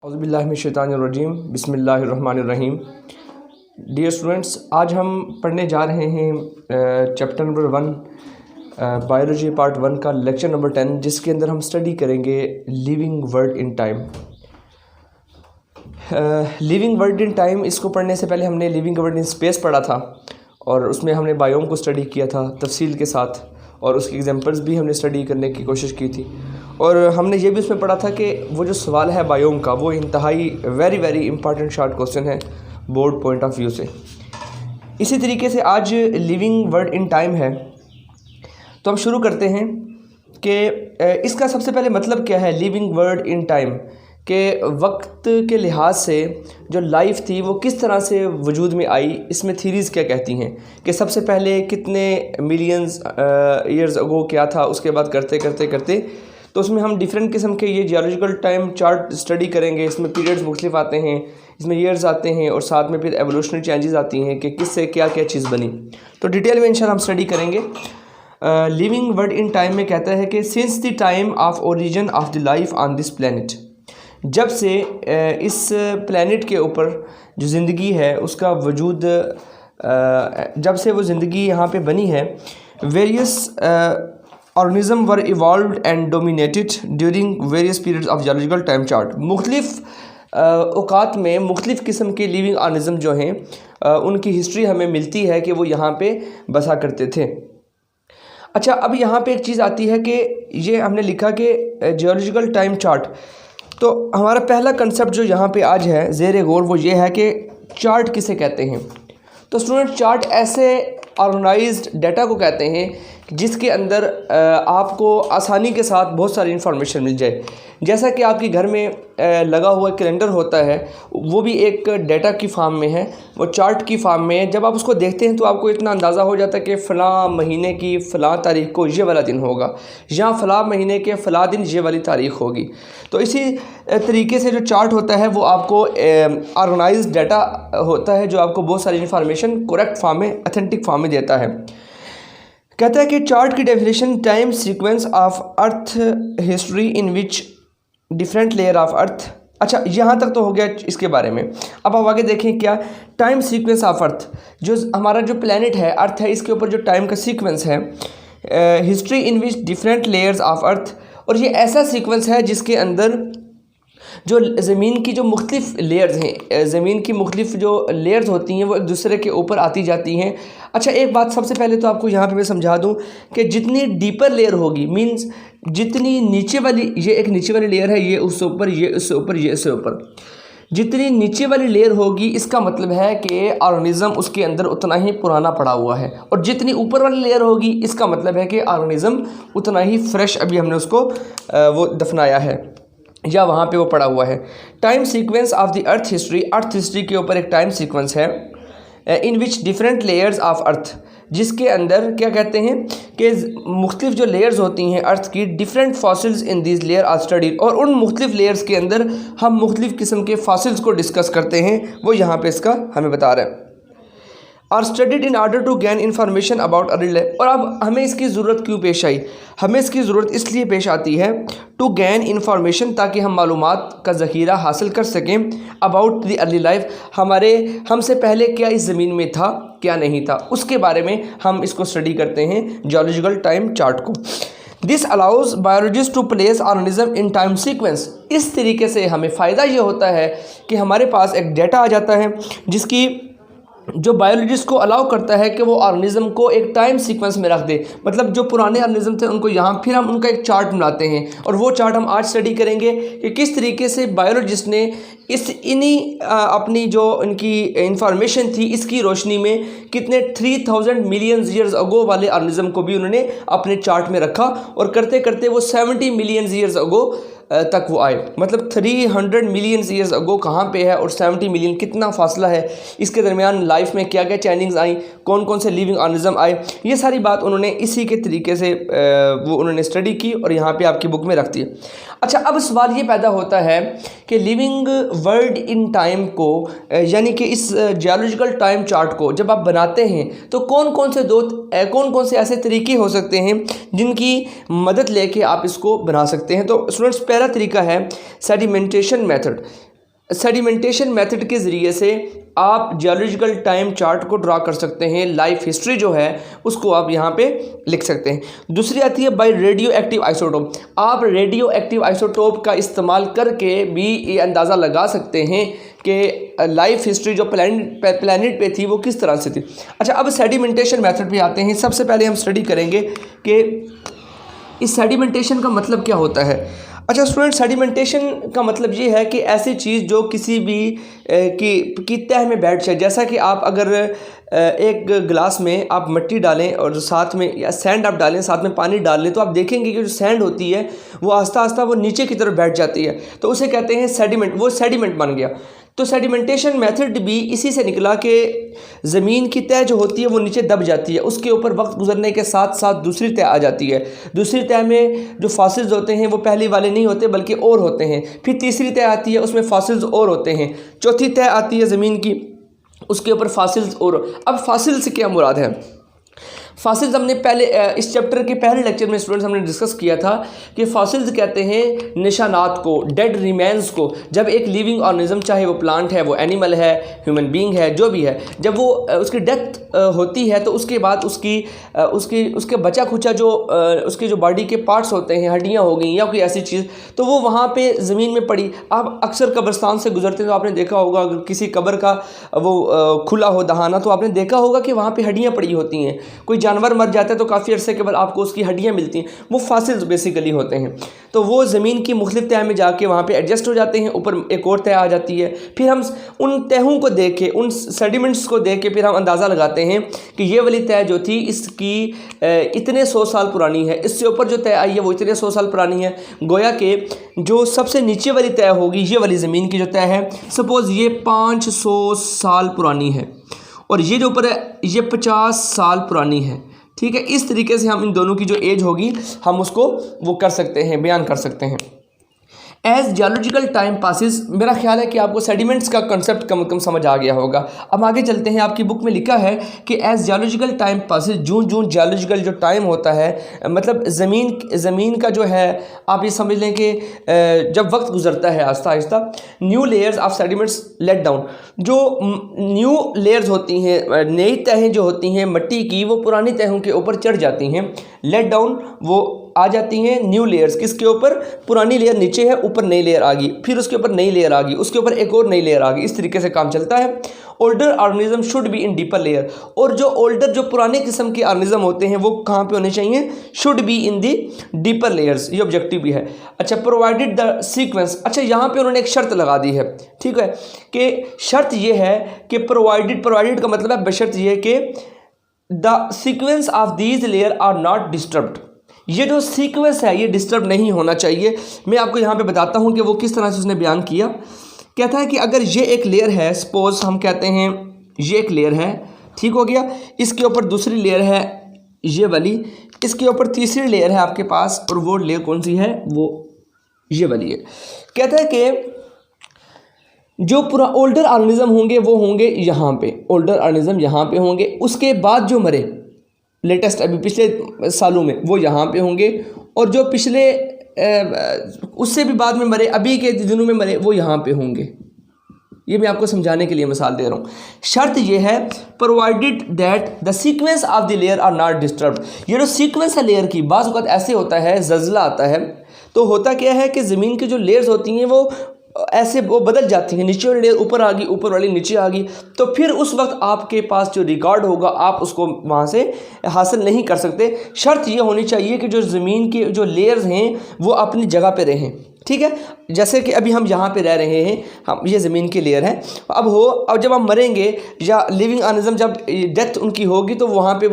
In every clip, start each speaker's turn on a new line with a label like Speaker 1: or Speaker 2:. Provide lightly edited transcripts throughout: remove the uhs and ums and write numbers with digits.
Speaker 1: औज़ुबिल्लाहिमिनश्शैतानिर्रजीम बिस्मिल्लाहिर्रहमानिर्रहीम। Dear students, आज हम पढ़ने जा रहे हैं चैप्टर नंबर 1 बायोलॉजी पार्ट 1 का लेक्चर नंबर 10, जिसके अंदर हम स्टडी करेंगे living world in time. Living world in time, इसको पढ़ने से पहले हमने लिविंग वर्ल्ड इन स्पेस पढ़ा था और उसमें हमने बायोम को स्टडी किया था तफसील के साथ और उसके एग्जांपल्स भी हमने स्टडी करने की कोशिश की थी। और हमने ये भी उसमें पढ़ा था कि वो जो सवाल है बायोम का, वो इंतहाई वेरी इंपॉर्टेंट शॉर्ट क्वेश्चन है बोर्ड पॉइंट ऑफ व्यू से। इसी तरीके से आज लिविंग वर्ल्ड इन टाइम है, तो हम शुरू करते हैं कि इसका सबसे पहले मतलब क्या है लिविंग वर्ल्ड इन टाइम, के वक्त के लिहाज से जो लाइफ थी वो किस तरह से वजूद में आई। इसमें थीरीज़ क्या कहती हैं कि सबसे पहले कितने मिलियंस ईयर्स अगो क्या था, उसके बाद करते तो उसमें हम डिफरेंट किस्म के ये जियोलॉजिकल टाइम चार्ट स्टडी करेंगे। इसमें पीरियड्स मुख्तलिफ आते हैं, इसमें ईयर्स आते हैं और साथ में फिर एवोल्यूशनरी चेंजेस आती हैं कि किससे क्या क्या चीज़ बनी। तो डिटेल में इंशाल्लाह हम स्टडी करेंगे। लिविंग वर्ल्ड इन टाइम में कहता है कि since the time of origin of the life on this planet, जब से इस प्लैनेट के ऊपर जो ज़िंदगी है उसका वजूद, जब से वो ज़िंदगी यहाँ पे बनी है, various organism were evolved and dominated during various periods of geological time chart. मुख्तलिफ औकात में मुख्तलिफ किस्म के लिविंग ऑर्गेनिज्म जो हैं उनकी हिस्ट्री हमें मिलती है कि वो यहाँ पे बसा करते थे। अच्छा, अब यहाँ पे एक चीज़ आती है कि ये हमने लिखा कि जियोलॉजिकल टाइम चार्ट, तो हमारा पहला कंसेप्ट जो यहाँ पे आज है ज़ेर गौर वो ये है कि चार्ट किसे कहते हैं। तो स्टूडेंट, चार्ट ऐसे ऑर्गेनाइज्ड डाटा को कहते हैं जिसके अंदर आपको आसानी के साथ बहुत सारी इन्फॉर्मेशन मिल जाए। जैसा कि आपके घर में लगा हुआ कैलेंडर होता है, वो भी एक डाटा की फार्म में है, वो चार्ट की फार्म में है। जब आप उसको देखते हैं तो आपको इतना अंदाज़ा हो जाता है कि फ़लाँ महीने की फ़लाँ तारीख़ को ये वाला दिन होगा, या फ़लाँ महीने के फ़लाँ दिन ये वाली तारीख़ होगी। तो इसी तरीके से जो चार्ट होता है वो आपको ऑर्गेनाइज्ड डाटा होता है जो आपको बहुत सारी इन्फॉर्मेशन करेक्ट फॉर्म में, ऑथेंटिक फॉर्म में देता है। कहता है कि चार्ट की definition time sequence of earth history in which different layer of earth. अच्छा, यहाँ तक तो हो गया इसके बारे में। अब आप आगे देखें क्या टाइम सीक्वेंस ऑफ अर्थ, जो हमारा जो प्लैनेट है अर्थ है, इसके ऊपर जो टाइम का सीक्वेंस है, history in which different layers of अर्थ, और ये ऐसा सीक्वेंस है जिसके अंदर जो ज़मीन की जो मुख्तलिफ लेयर्स हैं, ज़मीन की मुख्तलिफ जो लेयर्स होती हैं वो एक दूसरे के ऊपर आती जाती हैं। अच्छा, एक बात सबसे पहले तो आपको यहाँ पे मैं समझा दूँ कि जितनी डीपर लेयर होगी, मींस जितनी नीचे वाली, ये एक नीचे वाली लेयर है, ये उससे ऊपर, ये उससे ऊपर, ये उससे ऊपर, जितनी नीचे वाली लेयर होगी इसका मतलब है कि ऑर्गेनिज़म उसके अंदर उतना ही पुराना पड़ा हुआ है, और जितनी ऊपर वाली लेयर होगी इसका मतलब है कि ऑर्गेनिज़म उतना ही फ्रेश, अभी हमने उसको वो दफनाया है या वहाँ पे वो पड़ा हुआ है। Time sequence of the earth history के ऊपर एक टाइम सीक्वेंस है in which different layers of earth, जिसके अंदर क्या कहते हैं कि मुख्तलिफ जो लेयर्स होती हैं अर्थ की, different fossils in this layer are studied, और उन मुख्तलिफ लेयर्स के अंदर हम मुख्तलिफ किस्म के फॉसिल्स को डिस्कस करते हैं, वो यहाँ पे इसका हमें बता रहा है। Are studied in order to gain information about early life. और अब हमें इसकी ज़रूरत क्यों पेश आई? हमें इसकी ज़रूरत इसलिए पेश आती है टू गैन इन्फॉर्मेशन, ताकि हम मालूमात का ज़ख़ीरा हासिल कर सकें अबाउट द अर्ली लाइफ, हमसे पहले क्या इस ज़मीन में था, क्या नहीं था, उसके बारे में हम इसको स्टडी करते हैं जियोलॉजिकल टाइम चार्ट को। This allows biologist to place organism in time sequence. इस तरीके से हमें फ़ायदा ये होता है कि हमारे पास एक डाटा आ जाता है जिसकी जो बायोलॉजिस्ट को अलाउ करता है कि वो ऑर्गेनिज्म को एक टाइम सीक्वेंस में रख दे। मतलब जो पुराने ऑर्गेनिज्म थे उनको यहाँ फिर हम उनका एक चार्ट बनाते हैं, और वो चार्ट हम आज स्टडी करेंगे कि किस तरीके से बायोलॉजिस्ट ने इन्हीं अपनी जो इनकी इंफॉर्मेशन थी इसकी रोशनी में कितने 3000 मिलियन ईयर्स अगो वाले ऑर्गेनिज्म को भी उन्होंने अपने चार्ट में रखा, और करते करते वो 70 मिलियन ईयर्स अगो तक वो आए। मतलब 300 मिलियन ईयर्स अगो कहाँ पे है और 70 मिलियन कितना फासला है, इसके दरमियान लाइफ में क्या क्या चेंजिंग्स आई, कौन कौन से लिविंग ऑर्गेनिज्म आए, ये सारी बात उन्होंने इसी के तरीके से वो उन्होंने स्टडी की और यहाँ पे आपकी बुक में रख दी। अच्छा, अब सवाल ये पैदा होता है कि लिविंग वर्ल्ड इन टाइम को, यानी कि इस जियोलॉजिकल टाइम चार्ट को जब आप बनाते हैं तो कौन कौन से ऐसे तरीके हो सकते हैं जिनकी मदद लेके आप इसको बना सकते हैं। तो स्टूडेंट्स, पहला तरीका है सेडिमेंटेशन मेथड। सेडिमेंटेशन मेथड के ज़रिए से आप जियोलॉजिकल टाइम चार्ट को ड्रा कर सकते हैं, लाइफ हिस्ट्री जो है उसको आप यहाँ पे लिख सकते हैं। दूसरी आती है बाय रेडियो एक्टिव आइसोटोप। आप रेडियो एक्टिव आइसोटोप का इस्तेमाल करके भी ये अंदाज़ा लगा सकते हैं कि लाइफ हिस्ट्री जो प्लैनेट पे थी वो किस तरह से थी। अच्छा, अब सेडिमेंटेशन मेथड पे आते हैं। सबसे पहले हम स्टडी करेंगे कि इस सेडिमेंटेशन का मतलब क्या होता है। अच्छा स्टूडेंट, सेडिमेंटेशन का मतलब ये है कि ऐसी चीज़ जो किसी भी की तह में बैठ जाए। जैसा कि आप अगर एक गिलास में आप मिट्टी डालें और साथ में या सैंड आप डालें, साथ में पानी डाल लें, तो आप देखेंगे कि जो सैंड होती है वो आस्ता आस्ता वो नीचे की तरफ बैठ जाती है, तो उसे कहते हैं सेडिमेंट। वो सेडिमेंट बन गया। तो सेडिमेंटेशन मेथड भी इसी से निकला कि ज़मीन की तह जो होती है वो नीचे दब जाती है, उसके ऊपर वक्त गुजरने के साथ साथ दूसरी तह आ जाती है। दूसरी तह में जो फॉसिल्स होते हैं वो पहले वाले नहीं होते बल्कि और होते हैं। फिर तीसरी तह आती है, उसमें फॉसिल्स और होते हैं। चौथी तह आती है ज़मीन की, उसके ऊपर फॉसिल्स और। अब फॉसिल से क्या मुराद है? फॉसिल्स हमने पहले इस चैप्टर के पहले लेक्चर में स्टूडेंट्स हमने डिस्कस किया था कि फॉसिल्स कहते हैं निशानात को, डेड रिमेन्स को। जब एक लिविंग ऑर्गेनिज्म, चाहे वो प्लांट है, वो एनिमल है, ह्यूमन बीइंग है, जो भी है, जब वो उसकी डेथ होती है तो उसके बाद उसके बचा खुचा जो उसके जो बॉडी के पार्ट्स होते हैं, हड्डियाँ हो गई या कोई ऐसी चीज़, तो वो वहाँ पे ज़मीन में पड़ी। आप अक्सर कब्रिस्तान से गुजरते हैं तो आपने देखा होगा, अगर किसी कब्र का वो खुला हो दहाना, तो आपने देखा होगा कि वहाँ पे हड्डियाँ पड़ी होती हैं। कोई जानवर मर जाता है तो काफ़ी अरसे के बाद आपको उसकी हड्डियाँ मिलती हैं, वो फॉसिल्स बेसिकली होते हैं। तो वो ज़मीन की मुख्तलिफ तह में जाके वहाँ पे एडजस्ट हो जाते हैं, ऊपर एक और तह आ जाती है। फिर हम उन तहों को देख के, उन सेडिमेंट्स को देख के फिर हम अंदाज़ा लगाते हैं कि ये वाली तह जो थी इसकी इतने 100 साल पुरानी है, इससे ऊपर जो तह आई है वो इतने 100 साल पुरानी है। गोया कि जो सबसे नीचे वाली तह होगी, ये वाली ज़मीन की जो तह है, सपोज़ ये 500 साल पुरानी है और ये जो ऊपर है ये 50 साल पुरानी है। ठीक है, इस तरीके से हम इन दोनों की जो एज होगी हम उसको वो कर सकते हैं, बयान कर सकते हैं। एज जियोलॉजिकल टाइम पासिस, मेरा ख्याल है कि आपको सेडिमेंट्स का कंसेप्ट कम समझ आ गया होगा। अब आगे चलते हैं। आपकी बुक में लिखा है कि एज जियोलॉजिकल टाइम पासिस, जून जियोलॉजिकल जो टाइम होता है, मतलब ज़मीन का जो है, आप ये समझ लें कि जब वक्त गुजरता है आहिस्ता आहिस्ता, new layers of sediments laid down. जो न्यू लेयर्स होती हैं, नई तहें जो होती हैं मिट्टी की, वो पुरानी तहों के ऊपर चढ़ जाती हैं। लेट डाउन वो आ जाती हैं न्यू लेयर्स। किसके ऊपर? पुरानी लेयर नीचे है, ऊपर नई लेयर आ गई, फिर उसके ऊपर नई लेयर आ गई, उसके ऊपर एक और नई लेयर आ गई। इस तरीके से काम चलता है। Older organism should be in deeper layer. और जो ओल्डर, जो पुराने किस्म के ऑर्गेनिज्म होते हैं वो कहाँ पे होने चाहिए? Should be in the deeper layers. ये ऑब्जेक्टिव भी है। अच्छा, प्रोवाइडेड द सीक्वेंस। अच्छा, यहाँ पे उन्होंने एक शर्त लगा दी है, ठीक है, कि शर्त ये है कि प्रोवाइडेड का मतलब है बशर्त ये कि the sequence of these layer are not disturbed. ये जो सीक्वेंस है ये डिस्टर्ब नहीं होना चाहिए। मैं आपको यहाँ पे बताता हूँ कि वो किस तरह से उसने बयान किया। कहता है कि अगर ये एक लेयर है, सपोज हम कहते हैं ये एक लेयर है, ठीक हो गया, इसके ऊपर दूसरी लेयर है ये वाली, इसके ऊपर तीसरी लेयर है आपके पास, और वो लेयर कौन सी है? वो ये वाली है। कहता है कि जो पूरा ओल्डर ऑर्गेनिज्म होंगे वो होंगे यहाँ पे, ओल्डर ऑर्गेनिज्म यहाँ पे होंगे, उसके बाद जो मरे लेटेस्ट अभी पिछले सालों में वो यहाँ पे होंगे, और जो पिछले उससे भी बाद में मरे, अभी के दिनों में मरे, वो यहाँ पे होंगे। ये मैं आपको समझाने के लिए मिसाल दे रहा हूँ। शर्त ये है provided that the sequence of the layer are not disturbed. ये जो सीक्वेंस है लेयर की, बाज़ वक़्त ऐसे होता है, ज़लज़ला आता है तो होता क्या है कि ज़मीन की जो लेयर्स होती हैं वो ऐसे वो बदल जाती हैं, नीचे वाली लेयर ऊपर आ गई, ऊपर वाली नीचे आ गई, तो फिर उस वक्त आपके पास जो रिकॉर्ड होगा आप उसको वहाँ से हासिल नहीं कर सकते। शर्त ये होनी चाहिए कि जो ज़मीन के जो लेयर्स हैं वो अपनी जगह पे रहें। ठीक है, जैसे कि अभी हम यहाँ पे रह रहे हैं, हम ये ज़मीन की लेयर है। अब जब हम मरेंगे या लिविंग ऑर्गेनिज्म जब डेथ उनकी होगी तो वहाँ पे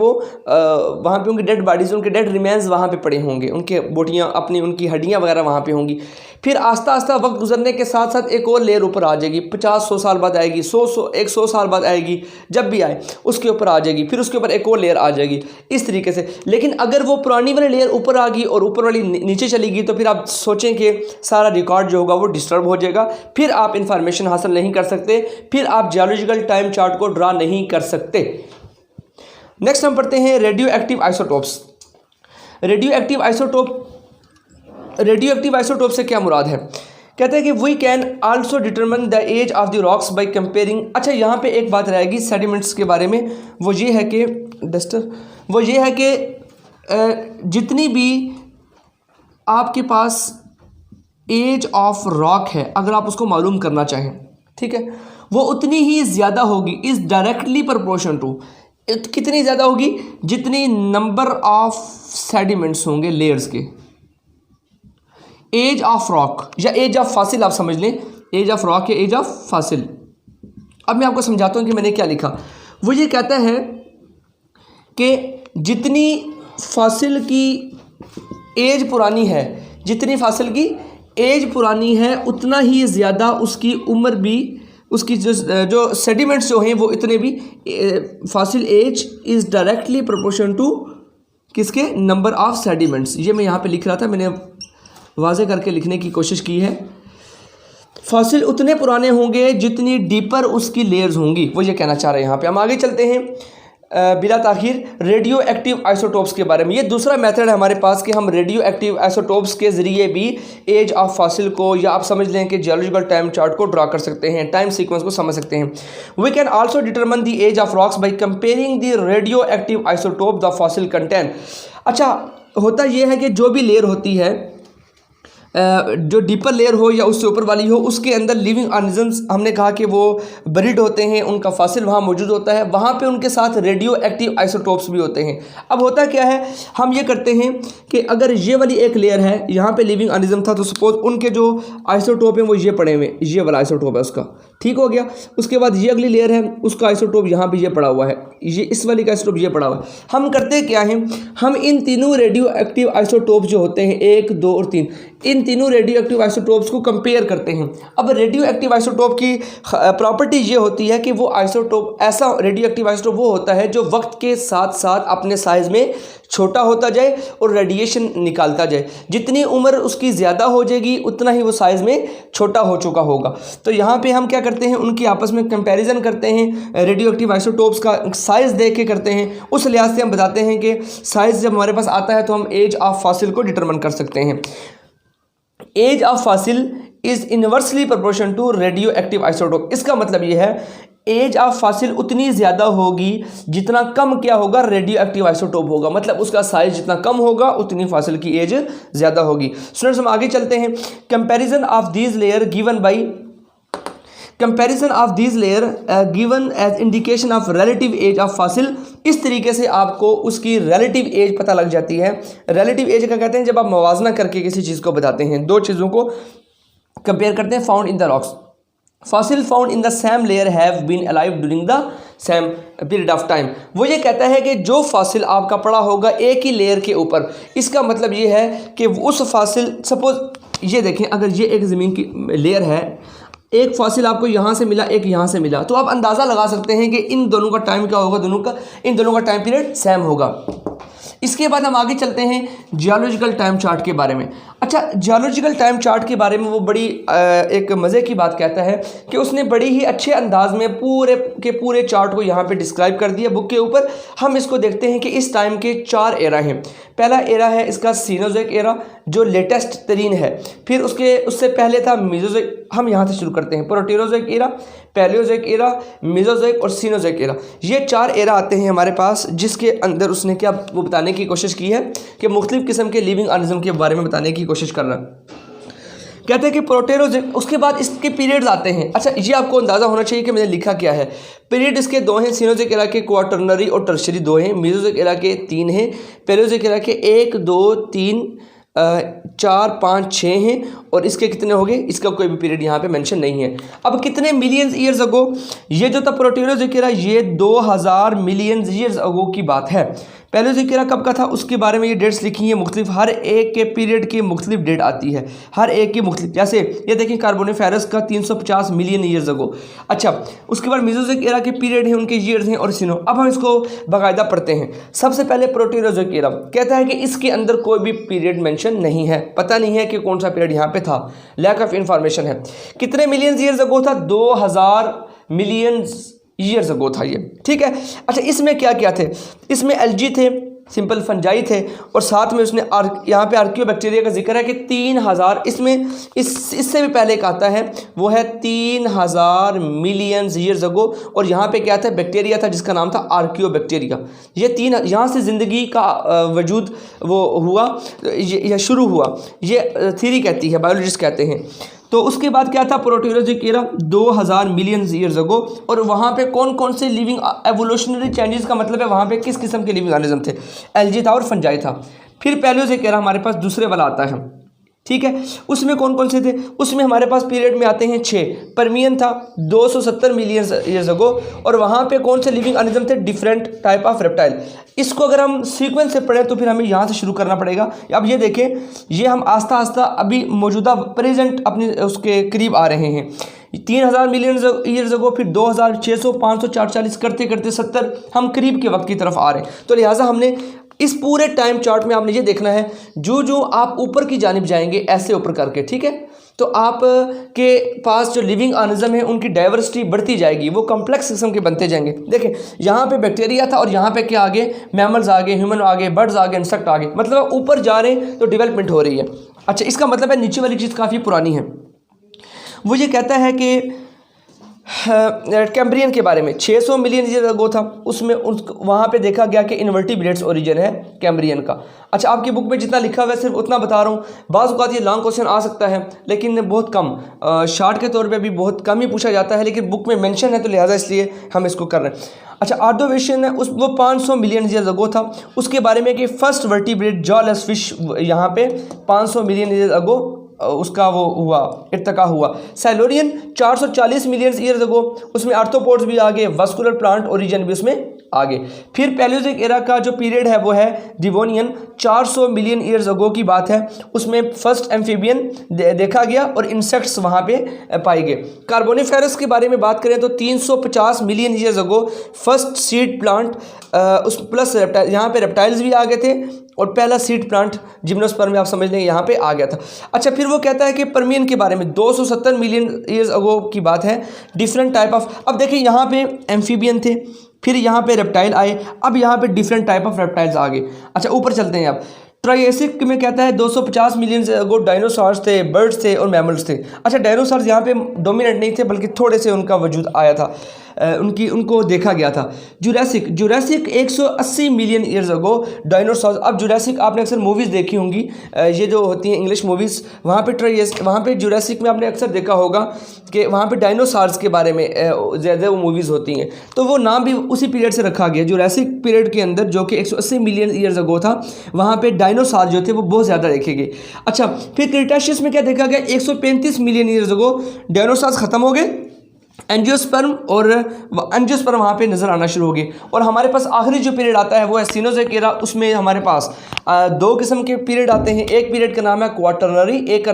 Speaker 1: उनकी डेड बॉडीज़, उनके डेड रिमेन्स वहाँ पे पड़े होंगे, उनके बोटियाँ अपनी, उनकी हड्डियाँ वगैरह वहाँ पे होंगी। फिर आस्ता आस्ता वक्त गुजरने के साथ साथ एक और लेयर ऊपर आ जाएगी, 50-100 साल बाद आएगी, 100 साल बाद आएगी, जब भी आए उसके ऊपर आ जाएगी, फिर उसके ऊपर एक और लेयर आ जाएगी, इस तरीके से। लेकिन अगर वो पुरानी वाली लेयर ऊपर आ गई और ऊपर वाली नीचे चली गई तो फिर आप सोचें कि सारा रिकॉर्ड जो होगा वो डिस्टर्ब हो जाएगा, फिर आप इंफॉर्मेशन हासिल नहीं कर सकते, फिर आप जियोलॉजिकल टाइम चार्ट को ड्रा नहीं कर सकते। नेक्स्ट हम पढ़ते हैं radioactive isotopes. Radioactive isotope से क्या मुराद है? कहते हैं कि we can also determine the age of the rocks by comparing. अच्छा, यहाँ पे एक बात रहेगी सेडिमेंट्स के बारे में, वो ये है कि वो ये है कि जितनी भी आपके पास एज ऑफ रॉक है, अगर आप उसको मालूम करना चाहें, ठीक है, वो उतनी ही ज़्यादा होगी, इज़ डायरेक्टली प्रोपोर्शन टू, कितनी ज़्यादा होगी, जितनी नंबर ऑफ सेडिमेंट्स होंगे लेयर्स के। एज ऑफ रॉक या एज ऑफ फासिल आप समझ लें, एज ऑफ रॉक या एज ऑफ फासिल। अब मैं आपको समझाता हूँ कि मैंने क्या लिखा। वो ये कहता है कि जितनी फासिल की एज पुरानी है, जितनी फासिल की एज पुरानी है, उतना ही ज़्यादा उसकी उम्र भी, उसकी जो सेडिमेंट्स जो हैं वो इतने भी, fossil age is directly proportion to किसके, नंबर ऑफ सेडिमेंट्स। ये मैं यहाँ पे लिख रहा था, मैंने वाज़े करके लिखने की कोशिश की है। फॉसिल उतने पुराने होंगे जितनी डीपर उसकी लेयर्स होंगी, वो ये कहना चाह रहे हैं यहाँ पे। हम आगे चलते हैं बिला ताखिर रेडियो एक्टिव आइसोटोप्स के बारे में। ये दूसरा मेथड है हमारे पास कि हम रेडियो एक्टिव आइसोटोप्स के ज़रिए भी एज ऑफ फॉसिल को, या आप समझ लें कि जियोलॉजिकल टाइम चार्ट को ड्रा कर सकते हैं, टाइम सीक्वेंस को समझ सकते हैं। We can also determine the age of rocks by comparing the radioactive isotope the fossil content. अच्छा, होता यह है कि जो भी लेयर होती है, जो डीपर लेयर हो या उससे ऊपर वाली हो, उसके अंदर लिविंग ऑर्गेनिजम्स, हमने कहा कि वो बरीड होते हैं, उनका फॉसिल वहाँ मौजूद होता है, वहाँ पे उनके साथ रेडियो एक्टिव आइसोटोप्स भी होते हैं। अब होता क्या है, हम ये करते हैं कि अगर ये वाली एक लेयर है, यहाँ पे लिविंग ऑर्गेनिज्म था, तो सपोज उनके जो आइसोटोप हैं वो ये पड़े हुए, ये वाला आइसोटोप है उसका, ठीक हो गया। उसके बाद ये अगली लेयर है, उसका आइसोटोप यहाँ पे ये पड़ा हुआ है, ये इस वाली का आइसोटोप ये पड़ा हुआ है। हम करते क्या हैं, हम इन तीनों रेडियो एक्टिव आइसोटोप जो होते हैं 1, 2 और 3, इन तीनों रेडियो एक्टिव आइसोटोप्स को कंपेयर करते हैं। अब रेडियो एक्टिव आइसोटोप की प्रॉपर्टी ये होती है कि वो आइसोटोप, ऐसा रेडियो एक्टिव आइसोटोप वो होता है जो वक्त के साथ साथ अपने साइज़ में छोटा होता जाए और रेडिएशन निकालता जाए। जितनी उम्र उसकी ज़्यादा हो जाएगी उतना ही वो साइज़ में छोटा हो चुका होगा। तो यहाँ पे हम क्या करते हैं, उनकी आपस में कंपैरिजन करते हैं, रेडियो एक्टिव आइसोटोप्स का साइज़ देख के करते हैं। उस लिहाज से हम बताते हैं कि साइज़ जब हमारे पास आता है तो हम एज ऑफ फॉसिल को डिटरमिन कर सकते हैं। Age of fossil is inversely proportion to radioactive isotope. इसका मतलब ये है एज ऑफ फॉसिल उतनी ज़्यादा होगी जितना कम क्या होगा, रेडियो एक्टिव आइसोटोप होगा। मतलब उसका साइज जितना कम होगा उतनी फॉसिल की एज ज़्यादा होगी। स्टूडेंट्स, हम आगे चलते हैं। Comparison of these layer given by comparison of these layer given age indication of relative age of fossil. इस तरीके से आपको उसकी रिलेटिव एज पता लग जाती है। रिलेटिव एज का कहते हैं जब आप मवाजना करके किसी चीज़ को बताते हैं, दो चीज़ों को कंपेयर करते हैं। Found in the rocks, fossil found in the same layer have been alive during the same period of time. वो ये कहता है कि जो फॉसिल आपका पड़ा होगा एक ही लेयर के ऊपर, इसका मतलब ये है कि उस फॉसिल, सपोज ये देखें, अगर ये एक ज़मीन की लेयर है, एक फॉसिल आपको यहाँ से मिला, एक यहाँ से मिला, तो आप अंदाज़ा लगा सकते हैं कि इन दोनों का टाइम क्या होगा, इन दोनों का टाइम पीरियड सेम होगा। इसके बाद हम आगे चलते हैं जियोलॉजिकल टाइम चार्ट के बारे में। अच्छा, जियोलॉजिकल टाइम चार्ट के बारे में वो बड़ी एक मज़े की बात कहता है कि उसने बड़ी ही अच्छे अंदाज में पूरे के पूरे चार्ट को यहाँ पे डिस्क्राइब कर दिया बुक के ऊपर। हम इसको देखते हैं कि इस टाइम के 4 एरा हैं। पहला एरा है इसका सीनोज़ोइक एरा, जो लेटेस्ट तरीन है। फिर उससे पहले था मेसोज़ोइक। हम यहाँ से शुरू करते हैं। Proterozoic era, Palaeozoic era, Mesozoic और सीनोज़ोइक एरा। ये 4 एरा आते हैं हमारे पास, जिसके अंदर उसने क्या वो बताने की कोशिश की है कि मुख्तलिफ़ किस्म के लिविंग ऑर्गेनिज्म के बारे में बताने की कोशिश कर रहा है। कहते हैं कि प्रोटेरोज़ोइक, उसके बाद इसके पीरियड्स आते हैं। अच्छा, ये आपको अंदाज़ा होना चाहिए कि मैंने लिखा क्या है। पीरियड इसके 2 हैं। सीनोज़ोइक एरा के क्वाटरनरी और टर्शरी 2 हैं। मेसोज़ोइक एरा के 3 हैं। पैलियोज़ोइक एरा के 1, 2, 3, 4, 5, 6 हैं। और इसके कितने हो गए, इसका कोई भी पीरियड यहाँ पे मेंशन नहीं है। अब कितने मिलियंस ईयर्स अगो, ये जो था प्रोटेरोज़ोइक एरा, ये 2000 मिलियन ईयर्स अगो की बात है। पैलियोज़ोइक एरा कब का था उसके बारे में ये डेट्स लिखी हैं मुख्तलिफ, हर एक के पीरियड की मुख्तलिफ डेट आती है, हर एक की मुख्तलिफ। जैसे ये देखिए कार्बोनिफेरस का 350 मिलियन ईयर्स अगो। अच्छा, उसके बाद मेसोज़ोइक एरा के पीरियड हैं, उनके ईयर्स हैं और सीनो। अब हम इसको बाकायदा पढ़ते हैं। सबसे पहले प्रोटेरोज़ोइक एरा कहता है कि इसके अंदर कोई भी पीरियड मेंशन नहीं है, पता नहीं है कि कौन सा पीरियड यहाँ पे था, लैक ऑफ इंफॉर्मेशन है। कितने मिलियन ईयर्स अगो था, 2000 मिलियन ईयर्स अगो था ये, ठीक है। अच्छा, इसमें क्या क्या थे, इसमें एल्गी थे, सिंपल फंजाई थे, और साथ में उसने यहाँ पे आर्कियोबैक्टीरिया का जिक्र है कि 3000, इसमें इससे भी पहले एक आता है वो है 3000 मिलियन ईयर्स अगो, और यहाँ पे क्या था, बैक्टीरिया था जिसका नाम था आर्कियोबैक्टीरिया। ये यहाँ से ज़िंदगी का वजूद वो हुआ, ये शुरू हुआ, ये थ्योरी कहती है, बायोलॉजिस्ट कहते हैं। तो उसके बाद क्या था, प्रोटोजोइक एरा 2000 मिलियन ईयर्स अगो, और वहाँ पे कौन कौन से लिविंग एवोल्यूशनरी चेंजेस का मतलब है वहाँ पे किस किस्म के लिविंग ऑर्गेनिज्म थे, एल्गी था और फंजाई था। फिर पैलियोजोइक एरा हमारे पास दूसरे वाला आता है, ठीक है। उसमें कौन कौन से थे, उसमें हमारे पास पीरियड में आते हैं 6। परमियन था 270 मिलियन ईयर्स अगो, और वहाँ पे कौन से लिविंग ऑर्गेनिज्म थे, डिफरेंट टाइप ऑफ रेप्टाइल। इसको अगर हम सीक्वेंस से पढ़ें तो फिर हमें यहाँ से शुरू करना पड़ेगा। अब ये देखें, ये हम आस्ता आस्ता अभी मौजूदा प्रेजेंट अपने उसके करीब आ रहे हैं। 3000 मिलियन ईयर्स अगो, फिर 2000, 600, 500, 440 करते करते 70, हम करीब के वक्त की तरफ आ रहे हैं। तो लिहाजा हमने इस पूरे टाइम चार्ट में आपने ये देखना है, जो जो आप ऊपर की जानिब जाएंगे ऐसे ऊपर करके, ठीक है, तो आप के पास जो लिविंग ऑर्गेनिज्म है उनकी डाइवर्सिटी बढ़ती जाएगी, वो कॉम्प्लेक्स किस्म के बनते जाएंगे। देखें, यहाँ पे बैक्टीरिया था और यहाँ पे क्या आगे, मैमल्स आ गए, ह्यूमन आ गए, बर्ड्स आ गए, इंसेक्ट आ गए, मतलब ऊपर जा रहे हैं तो डेवलपमेंट हो रही है। अच्छा, इसका मतलब है नीचे वाली चीज़ काफ़ी पुरानी है। वो ये कहता है कि कैम्ब्रियन के बारे में 600 मिलियन ईयर अगो था, उसमें वहाँ पे देखा गया कि इनवर्टिब्रेट्स ओरिजिन है कैम्ब्रियन का। अच्छा, आपकी बुक में जितना लिखा हुआ है सिर्फ उतना बता रहा हूँ, बाज़ औक़ात ये लॉन्ग क्वेश्चन आ सकता है लेकिन बहुत कम, शार्ट के तौर पे भी बहुत कम ही पूछा जाता है, लेकिन बुक में मेंशन है तो लिहाजा इसलिए हम इसको कर रहे हैं। अच्छा, आर्डोवेशियन है वो 500 मिलियन ईयर अगो था, उसके बारे में कि फर्स्ट वर्टिब्रेट जॉलेस फिश यहाँ पे 500 मिलियन ईयर अगो उसका वो हुआ, इर्तका हुआ। साइलोरियन 440 मिलियन ईयर्स अगो, उसमें आर्थ्रोपोड्स भी आ गए, वास्कुलर प्लांट ओरिजिन भी उसमें आ गए। फिर पैलियोजोइक एरा का जो पीरियड है वो है डिवोनियन, 400 मिलियन ईयर्स अगो की बात है, उसमें फर्स्ट एम्फीबियन देखा गया और इंसेक्ट्स वहाँ पे पाए गए। कार्बोनिफेरस के बारे में बात करें तो 350 million years ago first seed plant, उस प्लस रेप्टाइल, यहाँ पे रेप्टाइल्स भी आ गए थे और पहला सीड प्लांट जिम्नोस्पर्म में आप समझ लेंगे यहाँ पे आ गया था। अच्छा, फिर वो कहता है कि परमियन के बारे में 270 मिलियन ईयर्स अगो की बात है, डिफरेंट टाइप ऑफ, अब देखिए यहाँ पे एम्फीबियन थे, फिर यहाँ पे रेप्टाइल आए, अब यहाँ पे डिफरेंट टाइप ऑफ रेप्टाइल्स आ गए। अच्छा, ऊपर चलते हैं। अब ट्रायसिक में कहता है 250 मिलियन से अगो डायनासोर्स थे, बर्ड्स थे और मैमल्स थे। अच्छा, डायनासोर्स यहाँ पे डोमिनेंट नहीं थे बल्कि थोड़े से उनका वजूद आया था, उनको देखा गया था। Jurassic 180 million years ago dinosaurs. अब जुरासिक आपने अक्सर मूवीज़ देखी होंगी, ये जो होती हैं इंग्लिश मूवीज़, वहाँ पे जुरासिक में आपने अक्सर देखा होगा कि वहाँ पे डायनासोर्स के बारे में ज़्यादा वो मूवीज़ होती हैं, तो वो नाम भी उसी पीरियड से रखा गया। जुरासिक पीरियड के अंदर जो कि 180 मिलियन ईयर्स अगो था, वहाँ पे डायनासोर जो थे वो बहुत ज़्यादा देखे गए। अच्छा, फिर क्रीटाशियस में क्या देखा गया, 135 मिलियन ईयर्स अगो डायनासोर्स ख़त्म हो गए, एंजियोस्पर्म वहाँ पे नज़र आना शुरू हो गए। और हमारे पास आखिरी जो पीरियड आता है वो है सीनोज़ोइक एरा। उसमें हमारे पास दो किस्म के पीरियड आते हैं, एक पीरियड का नाम है क्वाटरनरी, एक का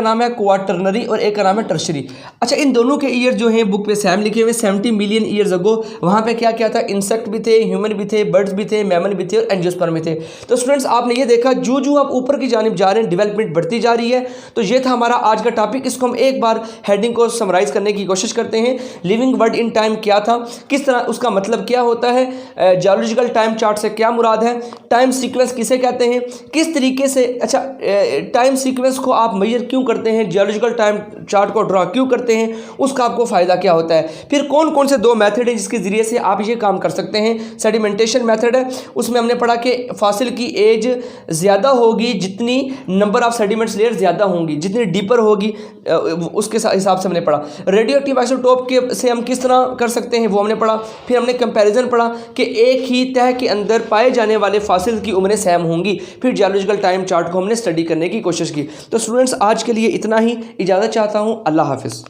Speaker 1: नाम है क्वाटरनरी और एक का नाम है टर्शरी। अच्छा, इन दोनों के ईयर जो हैं बुक पे सेम लिखे हुए, 70 मिलियन ईयर्स अगो वहाँ पे क्या क्या था, इंसेक्ट भी थे, ह्यूमन भी थे, बर्ड्स भी थे, मैमल भी थे और एंजियोस्पर्म भी थे। तो स्टूडेंट्स, आपने ये देखा जो जो आप ऊपर की जानिब जा रहे हैं डेवलपमेंट बढ़ती जा रही है। तो ये था हमारा आज का टॉपिक। इसको हम एक बार हेडिंग को समराइज़ करने की कोशिश करते हैं। लिविंग वर्ड इन टाइम क्या था, किस तरह उसका मतलब क्या होता है, जियोलॉजिकल टाइम चार्ट से क्या मुराद है, टाइम सीक्वेंस किसे कहते हैं, किस तरीके से, अच्छा टाइम सीक्वेंस को आप मेजर क्यों करते हैं, जियोलॉजिकल टाइम चार्ट को ड्रा क्यों करते हैं, उसका आपको फ़ायदा क्या होता है, फिर कौन कौन से दो मेथड हैं जिसके ज़रिए से आप ये काम कर सकते हैं। सेडिमेंटेशन मेथड है, उसमें हमने पढ़ा कि फासिल की एज ज़्यादा होगी जितनी नंबर ऑफ सेडिमेंट्स लेयर ज़्यादा होंगी, जितनी डीपर होगी उसके हिसाब से हमने पढ़ा। रेडियो एक्टिव आइसोटोप के से हम किस तरह कर सकते हैं वो हमने पढ़ा। फिर हमने कंपैरिजन पढ़ा कि एक ही तह के अंदर पाए जाने वाले फासिल की उम्रें सेम होंगी। फिर जियोलॉजिकल टाइम चार्ट को हमने स्टडी करने की कोशिश की। तो स्टूडेंट्स, आज के लिए इतना ही, इजाज़त चाहता हूँ। अल्लाह हाफ़िज़।